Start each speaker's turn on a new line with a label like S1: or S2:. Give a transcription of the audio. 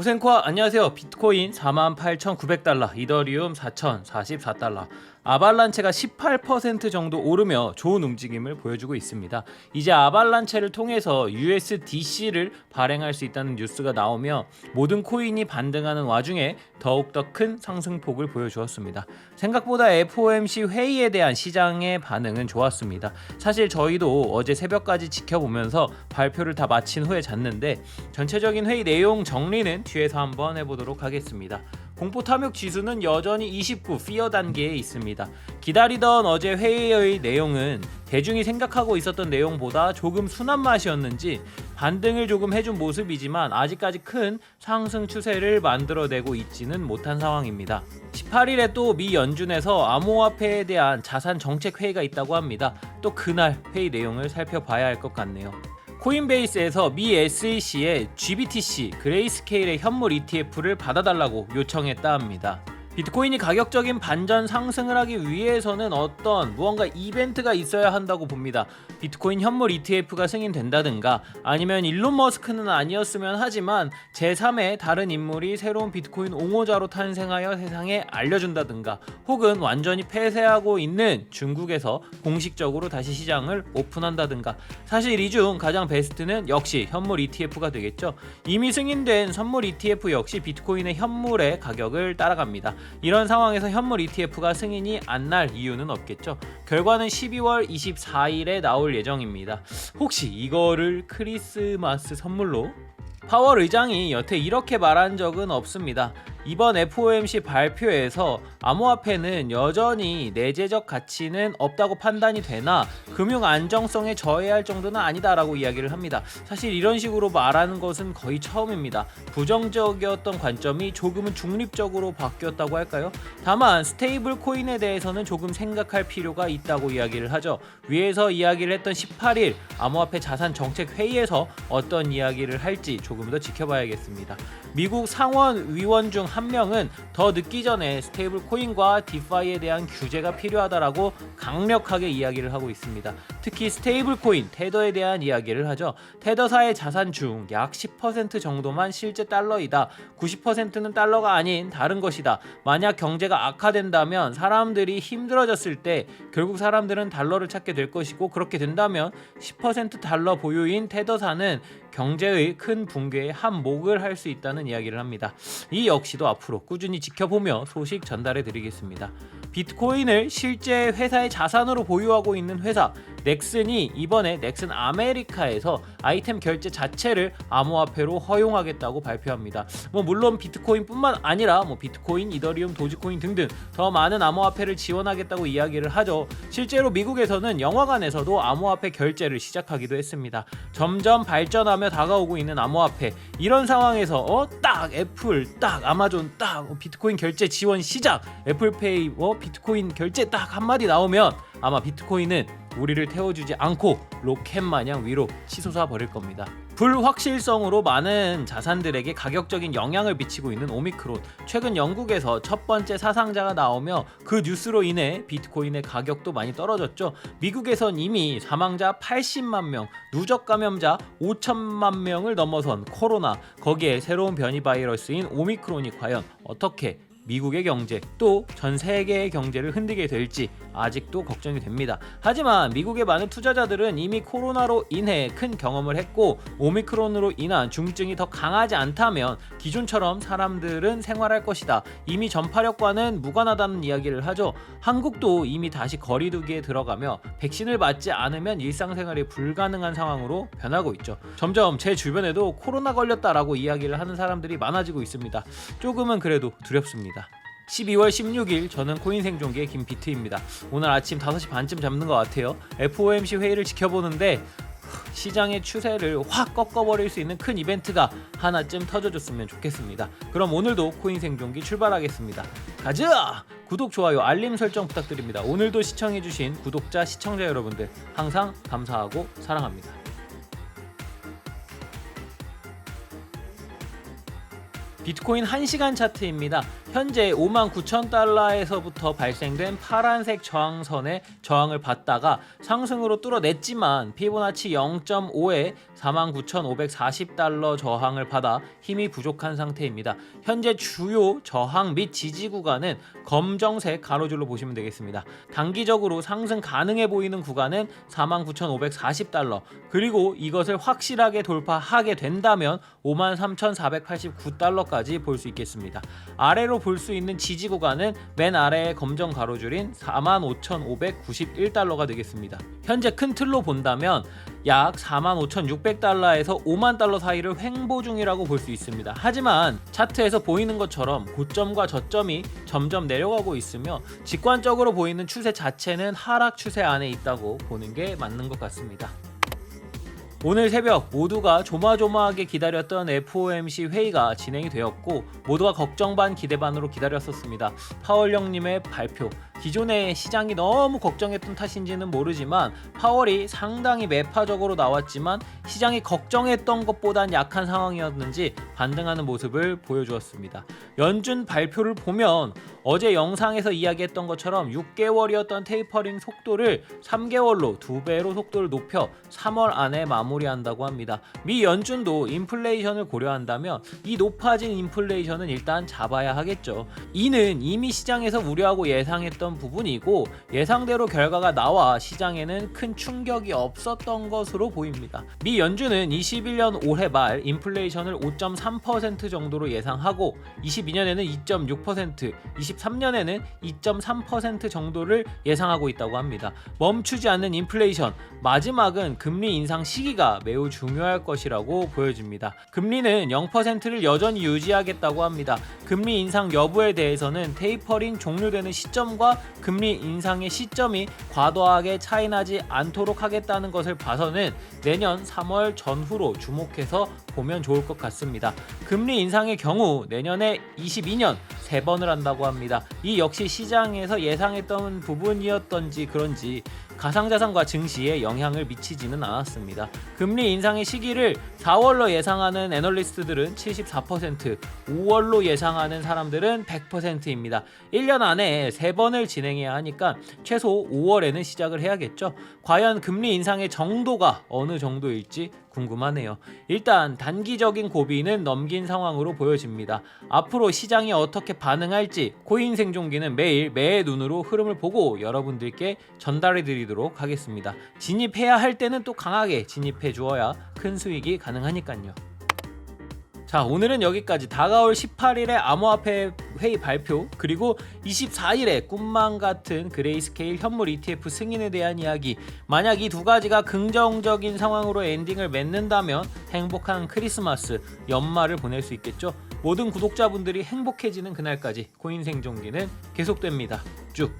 S1: 고생코아 안녕하세요. 비트코인 48,900달러, 이더리움 4,044달러, 아발란체가 18% 정도 오르며 좋은 움직임을 보여주고 있습니다. 이제 아발란체를 통해서 USDC를 발행할 수 있다는 뉴스가 나오며 모든 코인이 반등하는 와중에 더욱더 큰 상승폭을 보여주었습니다. 생각보다 FOMC 회의에 대한 시장의 반응은 좋았습니다. 사실 저희도 어제 새벽까지 지켜보면서 발표를 다 마친 후에 잤는데 전체적인 회의 내용 정리는 뒤에서 한번 해보도록 하겠습니다. 공포 탐욕 지수는 여전히 29 피어 단계에 있습니다. 기다리던 어제 회의의 내용은 대중이 생각하고 있었던 내용보다 조금 순한 맛이었는지 반등을 조금 해준 모습이지만 아직까지 큰 상승 추세를 만들어내고 있지는 못한 상황입니다. 18일에 또 미 연준에서 암호화폐에 대한 자산 정책 회의가 있다고 합니다. 또 그날 회의 내용을 살펴봐야 할 것 같네요. 코인베이스에서 미 SEC에 GBTC 그레이스케일의 현물 ETF를 받아달라고 요청했다 합니다. 비트코인이 가격적인 반전 상승을 하기 위해서는 어떤 무언가 이벤트가 있어야 한다고 봅니다. 비트코인 현물 ETF가 승인된다든가 아니면 일론 머스크는 아니었으면 하지만 제3의 다른 인물이 새로운 비트코인 옹호자로 탄생하여 세상에 알려준다든가 혹은 완전히 폐쇄하고 있는 중국에서 공식적으로 다시 시장을 오픈한다든가 사실 이 중 가장 베스트는 역시 현물 ETF가 되겠죠. 이미 승인된 선물 ETF 역시 비트코인의 현물의 가격을 따라갑니다. 이런 상황에서 현물 ETF가 승인이 안 날 이유는 없겠죠. 결과는 12월 24일에 나올 예정입니다. 혹시 이거를 크리스마스 선물로? 파월 의장이 여태 이렇게 말한 적은 없습니다. 이번 FOMC 발표에서 암호화폐는 여전히 내재적 가치는 없다고 판단이 되나 금융 안정성에 저해할 정도는 아니다라고 이야기를 합니다. 사실 이런 식으로 말하는 것은 거의 처음입니다. 부정적이었던 관점이 조금은 중립적으로 바뀌었다고 할까요? 다만 스테이블 코인에 대해서는 조금 생각할 필요가 있다고 이야기를 하죠. 위에서 이야기를 했던 18일 암호화폐 자산 정책 회의에서 어떤 이야기를 할지 조금 더 지켜봐야겠습니다. 미국 상원 위원 중 한 명은 더 늦기 전에 스테이블 코인과 디파이에 대한 규제가 필요하다라고 강력하게 이야기를 하고 있습니다. 특히 스테이블 코인 테더에 대한 이야기를 하죠. 테더사의 자산 중 약 10% 정도만 실제 달러이다. 90%는 달러가 아닌 다른 것이다. 만약 경제가 악화된다면 사람들이 힘들어졌을 때 결국 사람들은 달러를 찾게 될 것이고 그렇게 된다면 10% 달러 보유인 테더사는 경제의 큰 붕괴에 한몫을 할 수 있다는 이야기를 합니다. 이 역시도 앞으로 꾸준히 지켜보며 소식 전달해 드리겠습니다. 비트코인을 실제 회사의 자산으로 보유하고 있는 회사 넥슨이 이번에 넥슨 아메리카에서 아이템 결제 자체를 암호화폐로 허용하겠다고 발표합니다. 물론 비트코인뿐만 아니라 비트코인, 이더리움, 도지코인 등등 더 많은 암호화폐를 지원하겠다고 이야기를 하죠. 실제로 미국에서는 영화관에서도 암호화폐 결제를 시작하기도 했습니다. 점점 발전하며 다가오고 있는 암호화폐 이런 상황에서 딱 애플, 딱 아마존, 딱 비트코인 결제 지원 시작, 애플페이, 비트코인 결제 딱 한마디 나오면 아마 비트코인은 우리를 태워주지 않고 로켓 마냥 위로 치솟아 버릴 겁니다. 불확실성으로 많은 자산들에게 가격적인 영향을 미치고 있는 오미크론. 최근 영국에서 첫 번째 사상자가 나오며 그 뉴스로 인해 비트코인의 가격도 많이 떨어졌죠. 미국에선 이미 사망자 80만 명, 누적 감염자 5천만 명을 넘어선 코로나, 거기에 새로운 변이 바이러스인 오미크론이 과연 어떻게 미국의 경제 또 전 세계의 경제를 흔들게 될지 아직도 걱정이 됩니다. 하지만 미국의 많은 투자자들은 이미 코로나로 인해 큰 경험을 했고 오미크론으로 인한 중증이 더 강하지 않다면 기존처럼 사람들은 생활할 것이다. 이미 전파력과는 무관하다는 이야기를 하죠. 한국도 이미 다시 거리두기에 들어가며 백신을 맞지 않으면 일상생활이 불가능한 상황으로 변하고 있죠. 점점 제 주변에도 코로나 걸렸다라고 이야기를 하는 사람들이 많아지고 있습니다. 조금은 그래도 두렵습니다. 12월 16일 저는 코인 생존기의 김비트입니다. 오늘 아침 5시 반쯤 잡는 것 같아요. FOMC 회의를 지켜보는데 시장의 추세를 확 꺾어버릴 수 있는 큰 이벤트가 하나쯤 터져줬으면 좋겠습니다. 그럼 오늘도 코인 생존기 출발하겠습니다. 가자! 구독, 좋아요, 알림 설정 부탁드립니다. 오늘도 시청해주신 구독자, 시청자 여러분들 항상 감사하고 사랑합니다. 비트코인 1시간 차트입니다. 현재 59,000달러에서부터 발생된 파란색 저항선의 저항을 받다가 상승으로 뚫어냈지만 피보나치 0.5의 49,540달러 저항을 받아 힘이 부족한 상태입니다. 현재 주요 저항 및 지지 구간은 검정색 가로줄로 보시면 되겠습니다. 단기적으로 상승 가능해 보이는 구간은 49,540달러, 그리고 이것을 확실하게 돌파하게 된다면 53,489달러까지 볼 수 있겠습니다. 아래로 볼 수 있는 지지 구간은 맨 아래의 검정 가로줄인 45,591달러가 되겠습니다. 현재 큰 틀로 본다면 약 45,600달러에서 5만 달러 사이를 횡보 중이라고 볼 수 있습니다. 하지만 차트에서 보이는 것처럼 고점과 저점이 점점 내려가고 있으며 직관적으로 보이는 추세 자체는 하락 추세 안에 있다고 보는 게 맞는 것 같습니다. 오늘 새벽 모두가 조마조마하게 기다렸던 FOMC 회의가 진행이 되었고 모두가 걱정 반 기대 반으로 기다렸었습니다. 파월 형님의 발표, 기존의 시장이 너무 걱정했던 탓인지는 모르지만 파월이 상당히 매파적으로 나왔지만 시장이 걱정했던 것보단 약한 상황이었는지 반등하는 모습을 보여주었습니다. 연준 발표를 보면 어제 영상에서 이야기했던 것처럼 6개월이었던 테이퍼링 속도를 3개월로 2배로 속도를 높여 3월 안에 마무리한다고 합니다. 미 연준도 인플레이션을 고려한다면 이 높아진 인플레이션은 일단 잡아야 하겠죠. 이는 이미 시장에서 우려하고 예상했던 부분이고 예상대로 결과가 나와 시장에는 큰 충격이 없었던 것으로 보입니다. 미 연준은 21년 올해 말 인플레이션을 5.3% 정도로 예상하고 22년에는 2.6%, 23년에는 2.3% 정도를 예상하고 있다고 합니다. 멈추지 않는 인플레이션, 마지막은 금리 인상 시기가 매우 중요할 것이라고 보여집니다. 금리는 0%를 여전히 유지하겠다고 합니다. 금리 인상 여부에 대해서는 테이퍼링 종료되는 시점과 금리 인상의 시점이 과도하게 차이나지 않도록 하겠다는 것을 봐서는 내년 3월 전후로 주목해서 보면 좋을 것 같습니다. 금리 인상의 경우 내년에 22년 3번을 한다고 합니다. 이 역시 시장에서 예상했던 부분이었던지 그런지 가상자산과 증시에 영향을 미치지는 않았습니다. 금리 인상의 시기를 4월로 예상하는 애널리스트들은 74%, 5월로 예상하는 사람들은 100%입니다. 1년 안에 3번을 진행해야 하니까 최소 5월에는 시작을 해야겠죠. 과연 금리 인상의 정도가 어느 정도일지 궁금하네요. 일단 단기적인 고비는 넘긴 상황으로 보여집니다. 앞으로 시장이 어떻게 반응할지 코인 생존기는 매일 매의 눈으로 흐름을 보고 여러분들께 전달해 드리도록 하겠습니다. 진입해야 할 때는 또 강하게 진입해 주어야 큰 수익이 가능하니까요. 자, 오늘은 여기까지. 다가올 18일에 암호화폐 회의 발표, 그리고 24일에 꿈만 같은 그레이스케일 현물 ETF 승인에 대한 이야기. 만약 이 두 가지가 긍정적인 상황으로 엔딩을 맺는다면 행복한 크리스마스, 연말을 보낼 수 있겠죠. 모든 구독자분들이 행복해지는 그날까지 코인 생존기는 계속됩니다. 쭉.